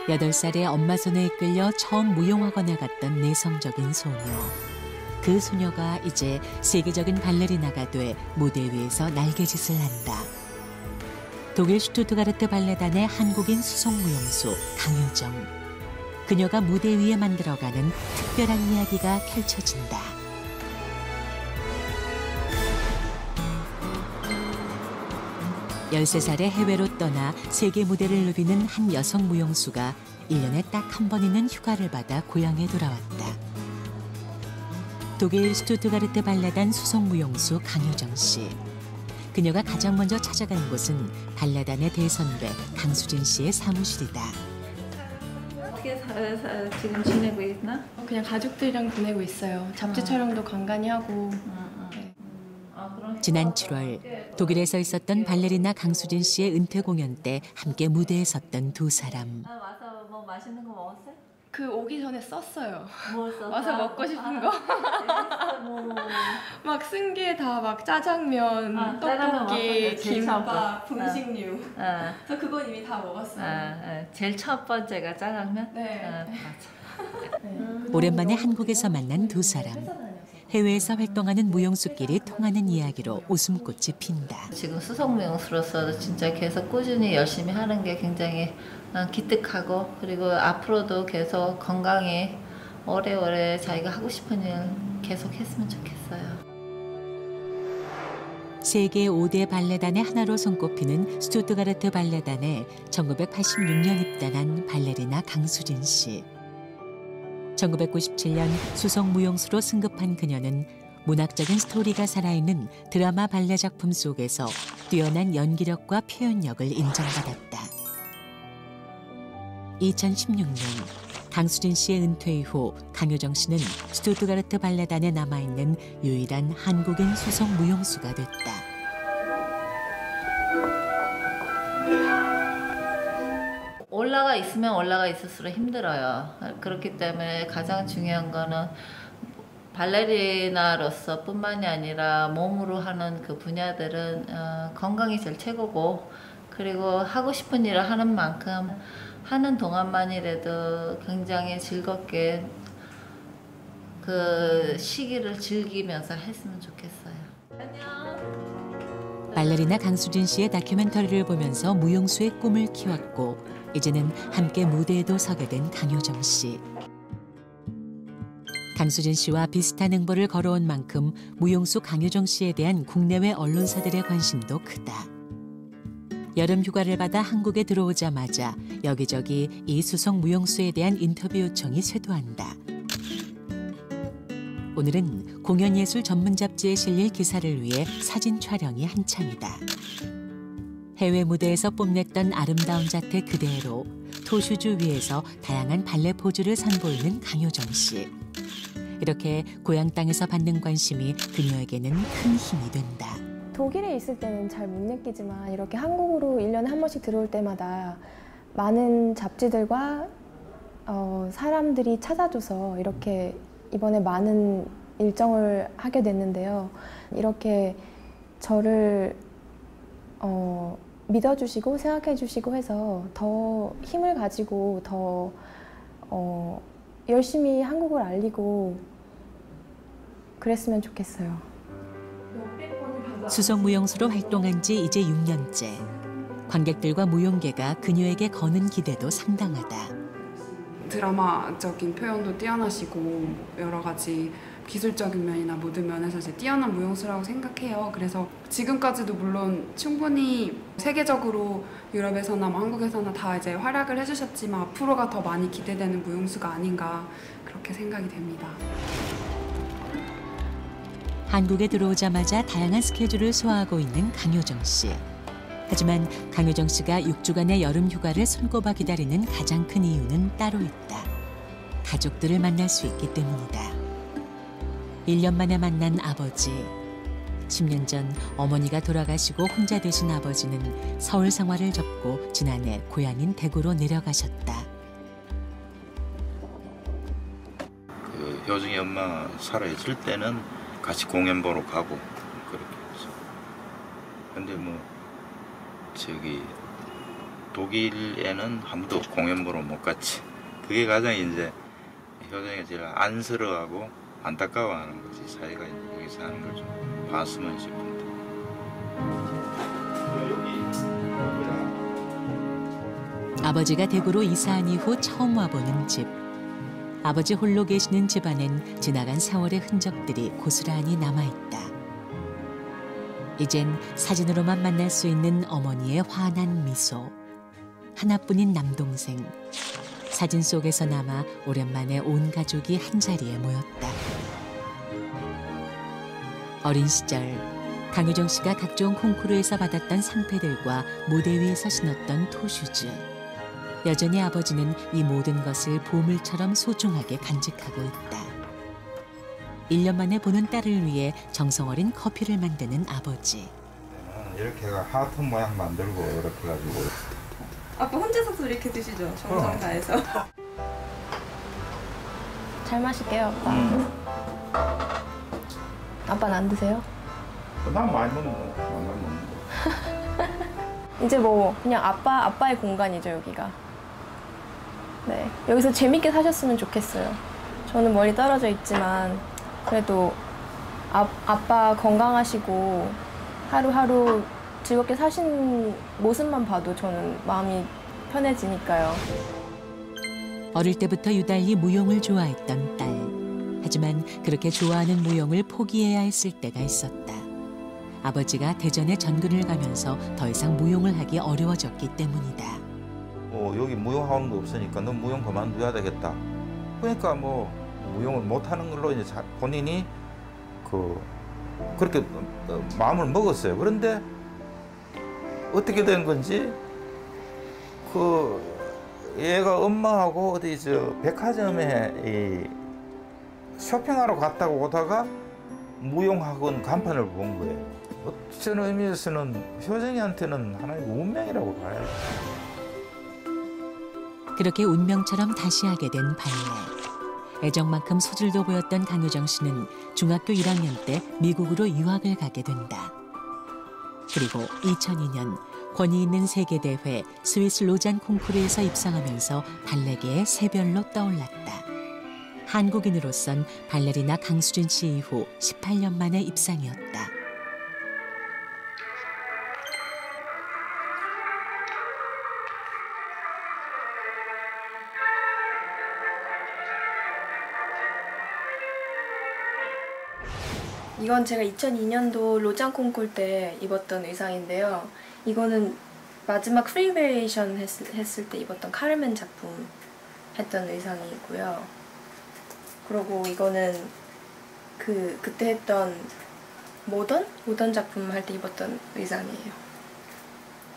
8살에 엄마 손에 이끌려 처음 무용학원에 갔던 내성적인 소녀. 그 소녀가 이제 세계적인 발레리나가 돼 무대 위에서 날개짓을 한다. 독일 슈투트가르트 발레단의 한국인 수송무용수 강효정. 그녀가 무대 위에 만들어가는 특별한 이야기가 펼쳐진다. 열세 살에 해외로 떠나 세계 무대를 누비는 한 여성 무용수가 1년에 딱 한 번 있는 휴가를 받아 고향에 돌아왔다. 독일 슈투트가르트 발레단 수송무용수 강효정 씨. 그녀가 가장 먼저 찾아간 곳은 발레단의 대선배 강수진 씨의 사무실이다. 어떻게 지금 지내고 있나? 그냥 가족들이랑 보내고 있어요. 잡지 촬영도 간간히 하고. 네. 지난 7월 독일에서 있었던 발레리나 강수진 씨의 은퇴 공연 때 함께 무대에 섰던 두 사람. 와서 뭐 맛있는 거 먹었어요? 그 오기 전에 썼어요. 뭘 썼어? 와서 먹고 싶은 거. 막 쓴 게 다 막 짜장면, 떡볶이, 김밥, 분식류. 저 그건 이미 다 먹었어요. 제일 첫 번째가 짜장면? 네. 맞아. 오랜만에 한국에서 만난 두 사람. 해외에서 활동하는 무용수끼리 통하는 이야기로 웃음꽃이 핀다. 지금 수송무용수로서 진짜 계속 꾸준히 열심히 하는 게 굉장히 기특하고, 그리고 앞으로도 계속 건강히 오래오래 자기가 하고 싶은 일 계속 했으면 좋겠어요. 세계 5대 발레단의 하나로 손꼽히는 슈투트가르트 발레단에 1986년 입단한 발레리나 강수진 씨. 1997년 수송무용수로 승급한 그녀는 문학적인 스토리가 살아있는 드라마 발레 작품 속에서 뛰어난 연기력과 표현력을 인정받았다. 2016년 강수진 씨의 은퇴 이후 강효정 씨는 슈투트가르트 발레단에 남아있는 유일한 한국인 수송무용수가 됐다. 올라가 있으면 올라가 있을수록 힘들어요. 그렇기 때문에 가장 중요한 거는 발레리나로서 뿐만이 아니라 몸으로 하는 그 분야들은 건강이 제일 최고고, 그리고 하고 싶은 일을 하는 만큼 하는 동안만이라도 굉장히 즐겁게 그 시기를 즐기면서 했으면 좋겠어요. 안녕. 발레리나 강수진 씨의 다큐멘터리를 보면서 무용수의 꿈을 키웠고 이제는 함께 무대에도 서게 된 강효정 씨. 강수진 씨와 비슷한 행보를 걸어온 만큼 무용수 강효정 씨에 대한 국내외 언론사들의 관심도 크다. 여름 휴가를 받아 한국에 들어오자마자 여기저기 이 수송 무용수에 대한 인터뷰 요청이 쇄도한다. 오늘은 공연예술 전문 잡지에 실릴 기사를 위해 사진 촬영이 한창이다. 해외 무대에서 뽐냈던 아름다운 자태 그대로 토슈즈 위에서 다양한 발레 포즈를 선보이는 강효정 씨. 이렇게 고향 땅에서 받는 관심이 그녀에게는 큰 힘이 된다. 독일에 있을 때는 잘 못 느끼지만 이렇게 한국으로 1년에 한 번씩 들어올 때마다 많은 잡지들과 사람들이 찾아줘서 이렇게 이번에 많은 일정을 하게 됐는데요. 이렇게 저를 믿어주시고 생각해주시고 해서 더 힘을 가지고 더 열심히 한국을 알리고 그랬으면 좋겠어요. 수송무용수로 활동한 지 이제 6년째. 관객들과 무용계가 그녀에게 거는 기대도 상당하다. 드라마적인 표현도 뛰어나시고 여러 가지 기술적인 면이나 모든 면에서 이제 뛰어난 무용수라고 생각해요. 그래서 지금까지도 물론 충분히 세계적으로 유럽에서나 뭐 한국에서나 다 이제 활약을 해주셨지만 앞으로가 더 많이 기대되는 무용수가 아닌가 그렇게 생각이 됩니다. 한국에 들어오자마자 다양한 스케줄을 소화하고 있는 강효정 씨. 하지만 강효정 씨가 6주간의 여름 휴가를 손꼽아 기다리는 가장 큰 이유는 따로 있다. 가족들을 만날 수 있기 때문이다. 1년 만에 만난 아버지. 10년 전 어머니가 돌아가시고 혼자 되신 아버지는 서울 생활을 접고 지난해 고향인 대구로 내려가셨다. 효정이 엄마 살아있을 때는 같이 공연 보러 가고 그렇게 했어. 근데 뭐 저기 독일에는 아무도 공연 보러 못 갔지. 그게 가장 이제 효정이가 제일 안쓰러워하고 안타까워하는 거지. 자기가 여기서 하는 걸 좀 봤으면 싶은데. 아버지가 대구로 이사한 이후 처음 와보는 집. 아버지 홀로 계시는 집안엔 지나간 세월의 흔적들이 고스란히 남아있다. 이젠 사진으로만 만날 수 있는 어머니의 환한 미소. 하나뿐인 남동생. 사진 속에서 남아 오랜만에 온 가족이 한자리에 모였다. 어린 시절 강효정 씨가 각종 콩쿠르에서 받았던 상패들과 무대 위에서 신었던 토슈즈. 여전히 아버지는 이 모든 것을 보물처럼 소중하게 간직하고 있다. 1년 만에 보는 딸을 위해 정성 어린 커피를 만드는 아버지. 이렇게 하트 모양 만들고 이렇게 가지고. 아빠 혼자서도 이렇게 드시죠? 정성 다해서. 잘 마실게요, 아빠. 아빠는 안 드세요? 난 많이 먹는 거, 많이 먹는 거. 이제 뭐 그냥 아빠의 공간이죠, 여기가. 네, 여기서 재밌게 사셨으면 좋겠어요. 저는 멀리 떨어져 있지만 그래도 아빠 건강하시고 하루하루 즐겁게 사신 모습만 봐도 저는 마음이 편해지니까요. 어릴 때부터 유달리 무용을 좋아했던 딸. 하지만 그렇게 좋아하는 무용을 포기해야 했을 때가 있었다. 아버지가 대전에 전근을 가면서 더 이상 무용을 하기 어려워졌기 때문이다. 여기 무용학원도 없으니까 넌 무용 그만둬야 되겠다. 그러니까 뭐 무용을 못하는 걸로 이제 본인이 그렇게 마음을 먹었어요. 그런데 어떻게 된 건지 얘가 엄마하고 어디 백화점에 쇼핑하러 갔다고 오다가 무용학원 간판을 본 거예요. 어떤 의미에서는 효정이한테는 하나의 운명이라고 봐야죠. 그렇게 운명처럼 다시 하게 된 발레. 애정만큼 소질도 보였던 강효정 씨는 중학교 1학년 때 미국으로 유학을 가게 된다. 그리고 2002년 권위 있는 세계대회 스위스 로잔 콩쿠르에서 입상하면서 발레계의 새별로 떠올랐다. 한국인으로선 발레리나 강수진 씨 이후 18년 만의 입상이었다. 이건 제가 2002년도 로잔 콩쿠르 때 입었던 의상인데요. 이거는 마지막 프리 베리에이션 했을 때 입었던 카르멘 작품 했던 의상이고요. 그리고 이거는 그때 했던 모던 작품 할 때 입었던 의상이에요.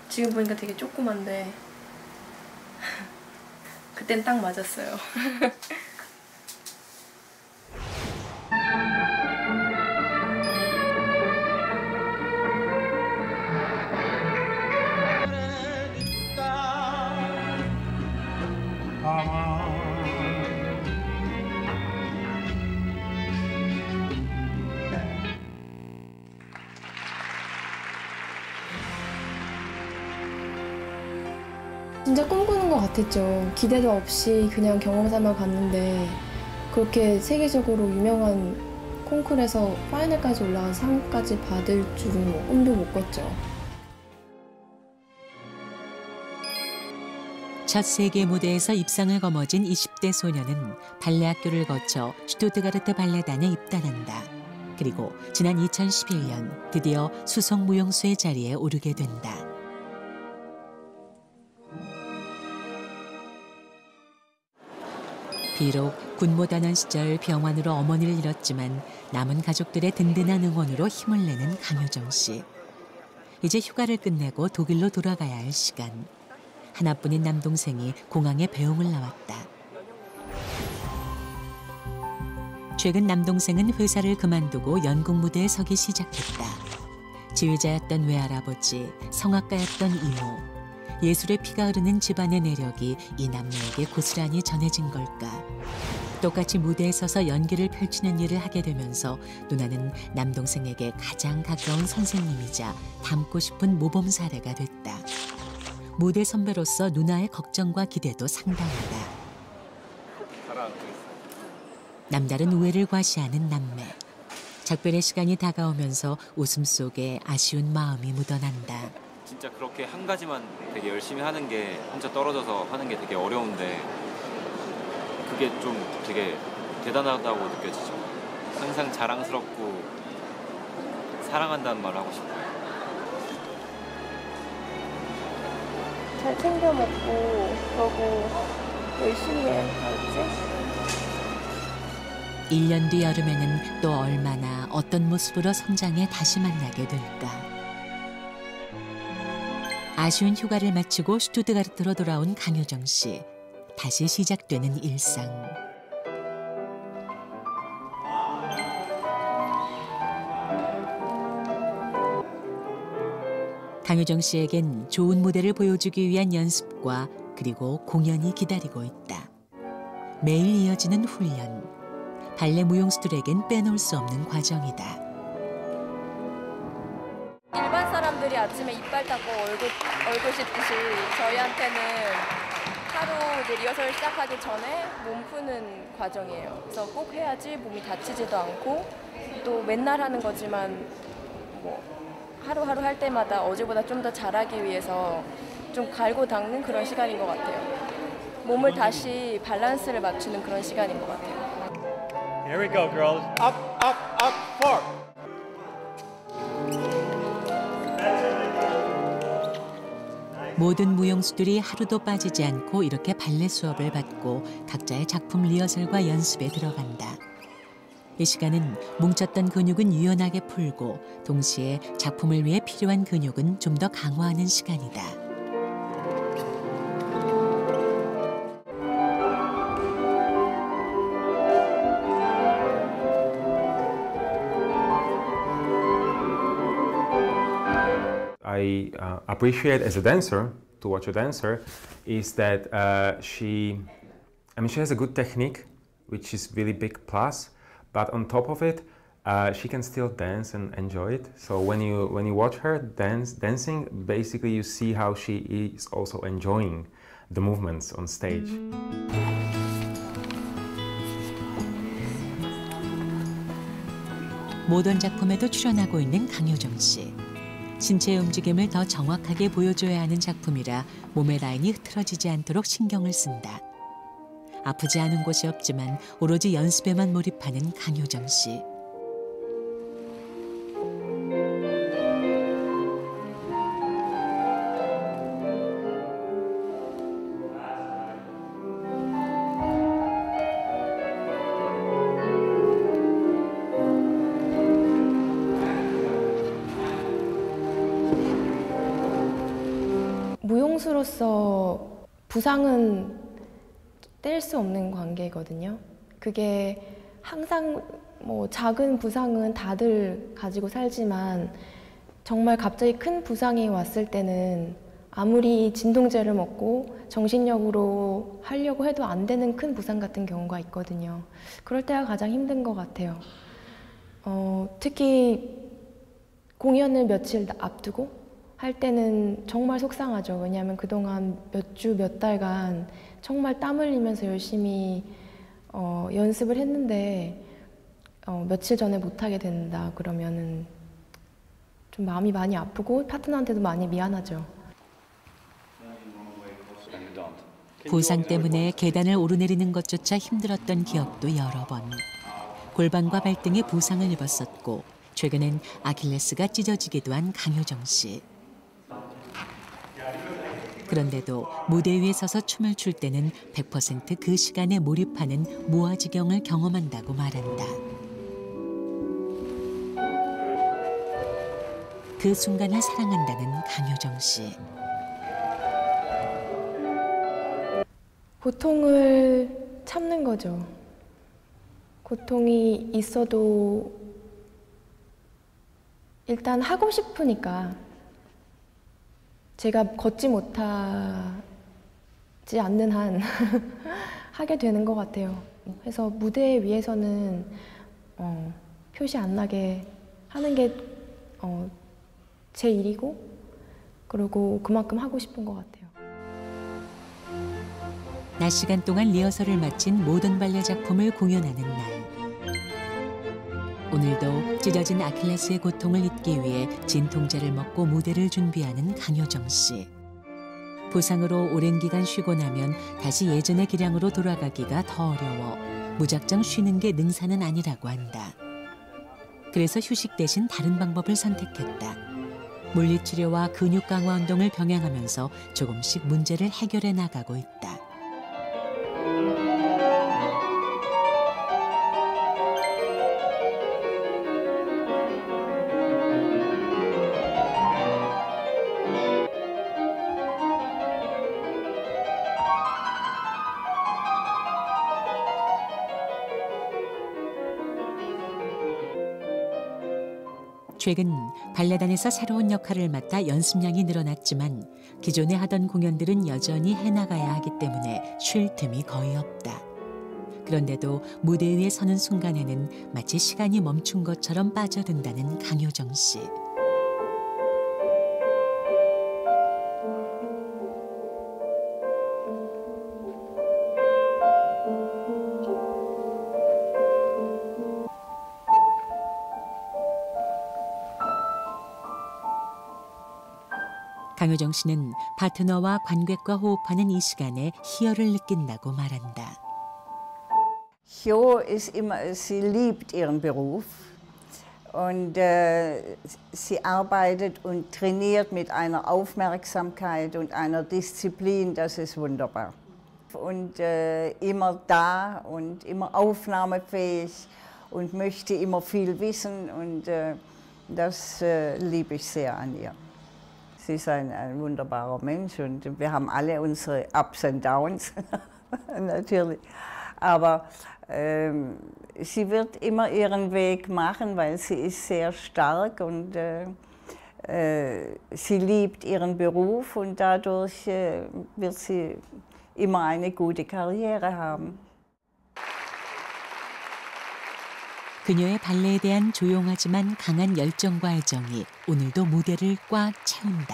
지금 보니까 되게 조그만데 그땐 딱 맞았어요. 진짜 꿈꾸는 것 같았죠. 기대도 없이 그냥 경험 삼아 갔는데 그렇게 세계적으로 유명한 콩쿠르에서 파이널까지 올라간 상까지 받을 줄은 뭐 꿈도 못 꿨죠. 첫 세계 무대에서 입상을 거머쥔 20대 소녀는 발레 학교를 거쳐 슈투트가르트 발레단에 입단한다. 그리고 지난 2011년 드디어 수석 무용수의 자리에 오르게 된다. 비록 군무단원 시절 병환으로 어머니를 잃었지만 남은 가족들의 든든한 응원으로 힘을 내는 강효정 씨. 이제 휴가를 끝내고 독일로 돌아가야 할 시간. 하나뿐인 남동생이 공항에 배웅을 나왔다. 최근 남동생은 회사를 그만두고 연극 무대에 서기 시작했다. 지휘자였던 외할아버지, 성악가였던 이모. 예술의 피가 흐르는 집안의 내력이 이 남매에게 고스란히 전해진 걸까. 똑같이 무대에 서서 연기를 펼치는 일을 하게 되면서 누나는 남동생에게 가장 가까운 선생님이자 닮고 싶은 모범 사례가 됐다. 무대 선배로서 누나의 걱정과 기대도 상당하다. 남다른 우애를 과시하는 남매. 작별의 시간이 다가오면서 웃음 속에 아쉬운 마음이 묻어난다. 진짜 그렇게 한 가지만 되게 열심히 하는 게 혼자 떨어져서 하는 게 되게 어려운데 그게 좀 되게 대단하다고 느껴지죠. 항상 자랑스럽고 사랑한다는 말을 하고 싶어요. 잘 챙겨 먹고 그러고 열심히 해, 알았지? 1년 뒤 여름에는 또 얼마나 어떤 모습으로 성장해 다시 만나게 될까. 아쉬운 휴가를 마치고 슈투트가르트로 돌아온 강효정 씨. 다시 시작되는 일상. 강효정 씨에겐 좋은 무대를 보여주기 위한 연습과 그리고 공연이 기다리고 있다. 매일 이어지는 훈련. 발레 무용수들에겐 빼놓을 수 없는 과정이다. 일반 사람들이 아침에 이빨 닦고 얼굴 씻듯이 저희한테는 하루 이제 리허설 시작하기 전에 몸 푸는 과정이에요. 그래서 꼭 해야지 몸이 다치지도 않고 또 맨날 하는 거지만 뭐 하루하루 할 때마다 어제보다 좀 더 잘하기 위해서 좀 갈고 닦는 그런 시간인 것 같아요. 몸을 다시 밸런스를 맞추는 그런 시간인 것 같아요. Here we go, girls. Up, up, up, forward. 모든 무용수들이 하루도 빠지지 않고 이렇게 발레 수업을 받고 각자의 작품 리허설과 연습에 들어간다. 이 시간은 뭉쳤던 근육은 유연하게 풀고 동시에 작품을 위해 필요한 근육은 좀 더 강화하는 시간이다. I appreciate as a dancer, to watch a dancer, is that she has a good technique, which is really big plus, but on top of it, she can still dance and enjoy it. So when you watch her dancing, basically you see how she is also enjoying the movements on stage. 모던 작품에도 출연하고 있는 강효정 씨. 신체의 움직임을 더 정확하게 보여줘야 하는 작품이라 몸의 라인이 흐트러지지 않도록 신경을 쓴다. 아프지 않은 곳이 없지만 오로지 연습에만 몰입하는 강효정 씨. 무용수로서 부상은 뗄 수 없는 관계거든요. 그게 항상 뭐 작은 부상은 다들 가지고 살지만 정말 갑자기 큰 부상이 왔을 때는 아무리 진통제를 먹고 정신력으로 하려고 해도 안 되는 큰 부상 같은 경우가 있거든요. 그럴 때가 가장 힘든 것 같아요. 특히 공연을 며칠 앞두고 할 때는 정말 속상하죠. 왜냐하면 그동안 몇 주, 몇 달간 정말 땀 흘리면서 열심히 연습을 했는데 며칠 전에 못하게 된다 그러면은 좀 마음이 많이 아프고 파트너한테도 많이 미안하죠. 부상 때문에 계단을 오르내리는 것조차 힘들었던 기억도 여러 번. 골반과 발등에 부상을 입었었고 최근엔 아킬레스가 찢어지기도 한 강효정 씨. 그런데도 무대 위에 서서 춤을 출 때는 100% 그 시간에 몰입하는 무아지경을 경험한다고 말한다. 그 순간을 사랑한다는 강효정 씨. 고통을 참는 거죠. 고통이 있어도 일단 하고 싶으니까 제가 걷지 못하지 않는 한 하게 되는 것 같아요. 그래서 무대 위에서는 표시 안 나게 하는 게 제 일이고 그리고 그만큼 하고 싶은 것 같아요. 낮 시간 동안 리허설을 마친 모던 발레 작품을 공연하는 날. 오늘도 찢어진 아킬레스의 고통을 잊기 위해 진통제를 먹고 무대를 준비하는 강효정 씨. 부상으로 오랜 기간 쉬고 나면 다시 예전의 기량으로 돌아가기가 더 어려워 무작정 쉬는 게 능사는 아니라고 한다. 그래서 휴식 대신 다른 방법을 선택했다. 물리치료와 근육 강화 운동을 병행하면서 조금씩 문제를 해결해 나가고 있다. 최근 발레단에서 새로운 역할을 맡아 연습량이 늘어났지만 기존에 하던 공연들은 여전히 해나가야 하기 때문에 쉴 틈이 거의 없다. 그런데도 무대 위에 서는 순간에는 마치 시간이 멈춘 것처럼 빠져든다는 강효정 씨. 강효정 씨는 파트너와 관객과 호흡하는 이 시간에 희열을 느낀다고 말한다. Jo ist immer, sie liebt ihren Beruf und sie arbeitet und trainiert mit einer Aufmerksamkeit und einer Disziplin, das ist wunderbar. Und immer da und immer aufnahmefähig und möchte immer viel wissen und das liebe ich sehr an ihr. Sie ist ein wunderbarer Mensch und wir haben alle unsere Ups und Downs, natürlich. Aber sie wird immer ihren Weg machen, weil sie ist sehr stark und sie liebt ihren Beruf und dadurch wird sie immer eine gute Karriere haben. 그녀의 발레에 대한 조용하지만 강한 열정과 애정이 오늘도 무대를 꽉 채운다.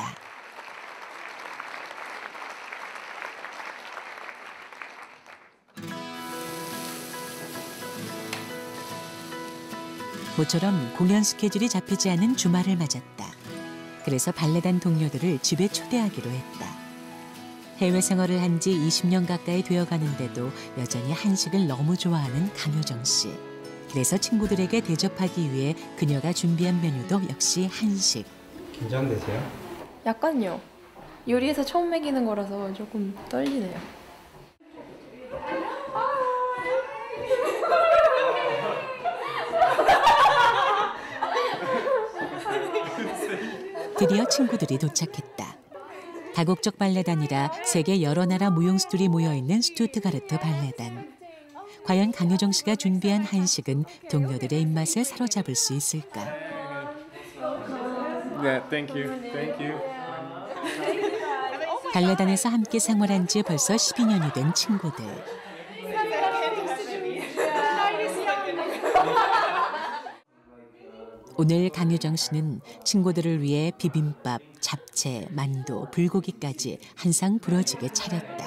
모처럼 공연 스케줄이 잡히지 않은 주말을 맞았다. 그래서 발레단 동료들을 집에 초대하기로 했다. 해외 생활을 한 지 20년 가까이 되어가는데도 여전히 한식을 너무 좋아하는 강효정 씨. 그래서 친구들에게 대접하기 위해 그녀가 준비한 메뉴도 역시 한식. 긴장되세요? 약간요. 요리에서 처음 먹이는 거라서 조금 떨리네요. 드디어 친구들이 도착했다. 다국적 발레단이라 세계 여러 나라 무용수들이 모여있는 스투트가르트 발레단. 과연 강효정 씨가 준비한 한식은 동료들의 입맛을 사로잡을 수 있을까? Yeah, thank you. Thank you. 발레단에서 함께 생활한 지 벌써 12년이 된 친구들. 오늘 강효정 씨는 친구들을 위해 비빔밥, 잡채, 만두, 불고기까지 한 상 부러지게 차렸다.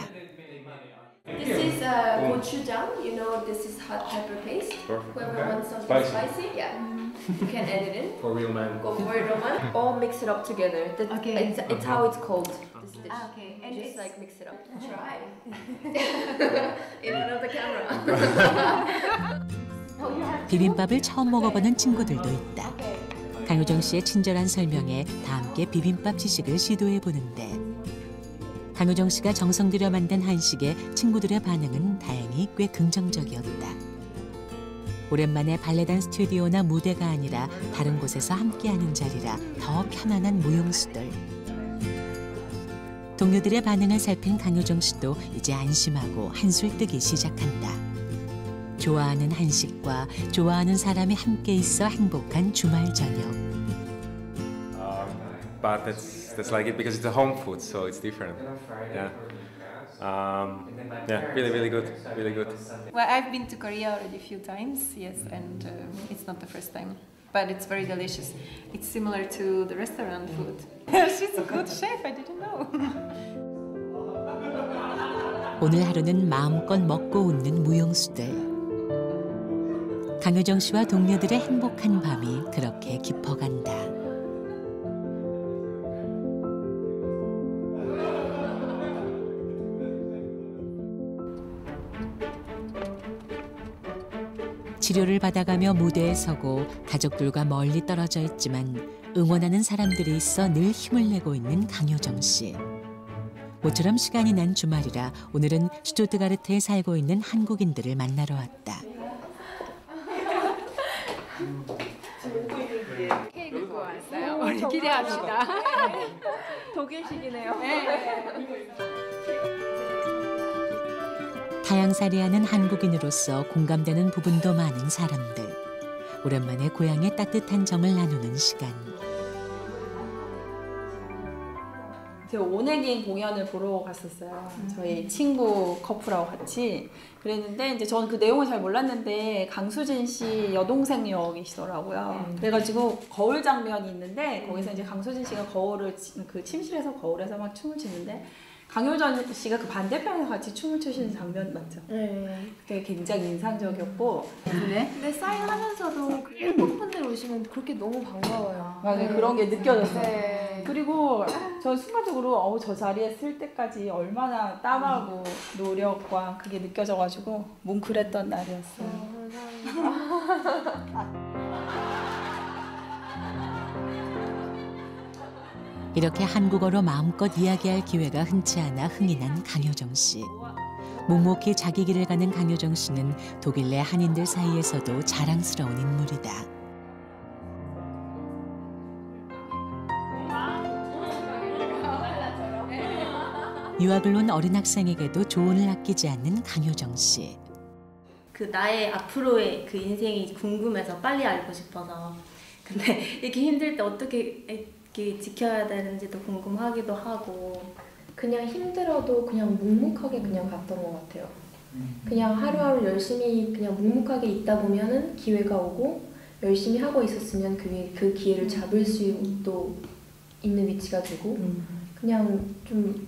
This is gochujang. You know, this is hot pepper paste. Whoever wants something spicy, yeah, you can add it in. For real man. Go for it, Roman. Or mix it up together. Okay. It's how it's called. This dish. Okay. And Just it's like mix it up. Try. In front of the camera. 비빔밥을 처음 먹어보는 친구들도 있다. 강효정 씨의 친절한 설명에 다 함께 비빔밥 지식을 시도해보는데 강효정 씨가 정성 들여 만든 한식에 친구들의 반응은 다행히 꽤 긍정적이었다. 오랜만에 발레단 스튜디오나 무대가 아니라 다른 곳에서 함께하는 자리라 더 편안한 무용수들. 동료들의 반응을 살핀 강효정 씨도 이제 안심하고 한술 뜨기 시작한다. 좋아하는 한식과 좋아하는 사람이 함께 있어 행복한 주말 저녁. But that's like it because it's a home food, so it's different. Yeah. Yeah, really good, really good. Well, I've been to Korea already a few times, yes, and it's not the first time. But it's very delicious. It's similar to the restaurant food. She's a good chef, I didn't know. 오늘 하루는 마음껏 먹고 웃는 무용수들. 강효정 씨와 동료들의 행복한 밤이 그렇게 깊어간다. 치료를 받아가며 무대에 서고 가족들과 멀리 떨어져 있지만 응원하는 사람들이 있어 늘 힘을 내고 있는 강효정 씨. 모처럼 시간이 난 주말이라 오늘은 슈투트가르트에 살고 있는 한국인들을 만나러 왔다. 케이크 입고 왔어요. 우리 기대합시다. 독일식이네요. 다양살이하는 한국인으로서 공감되는 부분도 많은 사람들. 오랜만에 고향의 따뜻한 정을 나누는 시간. 제가 온에긴 공연을 보러 갔었어요. 저희 친구 커플하고 같이. 그랬는데 이제 저는 그 내용을 잘 몰랐는데 강수진 씨 여동생 역이시더라고요. 그래가지고 거울 장면이 있는데 거기서 이제 강수진 씨가 거울을 그 침실에서 거울에서 막 춤을 추는데 강효정 씨가 그 반대편에서 같이 춤을 추시는 장면 맞죠? 네. 그게 굉장히 인상적이었고. 근데 사인하면서도 한국 분들 오시면 그렇게 너무 반가워요. 맞아요. 그런 게 느껴졌어요. 네. 그리고 저 순간적으로 저 자리에 쓸 때까지 얼마나 땀하고 노력과 그게 느껴져가지고 뭉클했던 날이었어요. 이렇게 한국어로 마음껏 이야기할 기회가 흔치 않아 흥이 난 강효정 씨. 묵묵히 자기 길을 가는 강효정 씨는 독일 내 한인들 사이에서도 자랑스러운 인물이다. 유학을 온 어린 학생에게도 조언을 아끼지 않는 강효정 씨. 그 나의 앞으로의 그 인생이 궁금해서 빨리 알고 싶어서. 근데 이렇게 힘들 때 어떻게 이렇게 지켜야 되는지도 궁금하기도 하고. 그냥 힘들어도 그냥 묵묵하게 그냥 갔던 것 같아요. 그냥 하루하루 열심히 그냥 묵묵하게 있다 보면은 기회가 오고 열심히 하고 있었으면 그 기회를 잡을 수도 있는 위치가 되고 그냥 좀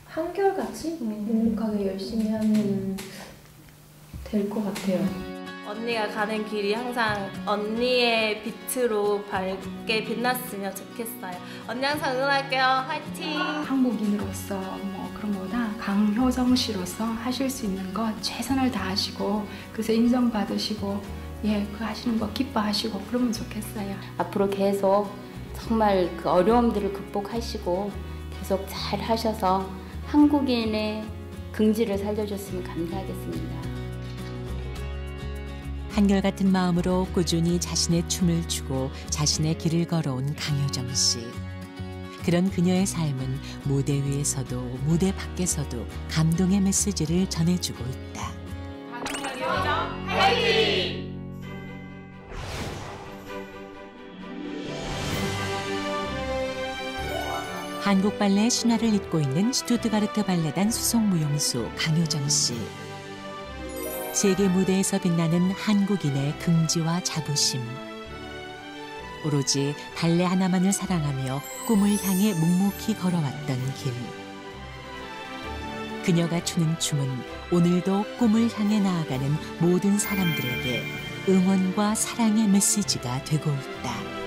한결같이 묵묵하게 열심히 하면 될 것 같아요. 언니가 가는 길이 항상 언니의 빛으로 밝게 빛났으면 좋겠어요. 언니 항상 응원할게요. 화이팅! 한국인으로서 뭐 그런 거보다 강효정 씨로서 하실 수 있는 거 최선을 다하시고 그래서 인정받으시고 그 하시는 거 기뻐하시고 그러면 좋겠어요. 앞으로 계속 정말 그 어려움들을 극복하시고 계속 잘 하셔서 한국인의 긍지를 살려줬으면 감사하겠습니다. 한결같은 마음으로 꾸준히 자신의 춤을 추고 자신의 길을 걸어온 강효정 씨. 그런 그녀의 삶은 무대 위에서도 무대 밖에서도 감동의 메시지를 전해주고 있다. 강효정 화이팅! 한국 발레의 신화를 잇고 있는 슈투트가르트 발레단 수송 무용수 강효정 씨. 세계 무대에서 빛나는 한국인의 긍지와 자부심. 오로지 발레 하나만을 사랑하며 꿈을 향해 묵묵히 걸어왔던 길. 그녀가 추는 춤은 오늘도 꿈을 향해 나아가는 모든 사람들에게 응원과 사랑의 메시지가 되고 있다.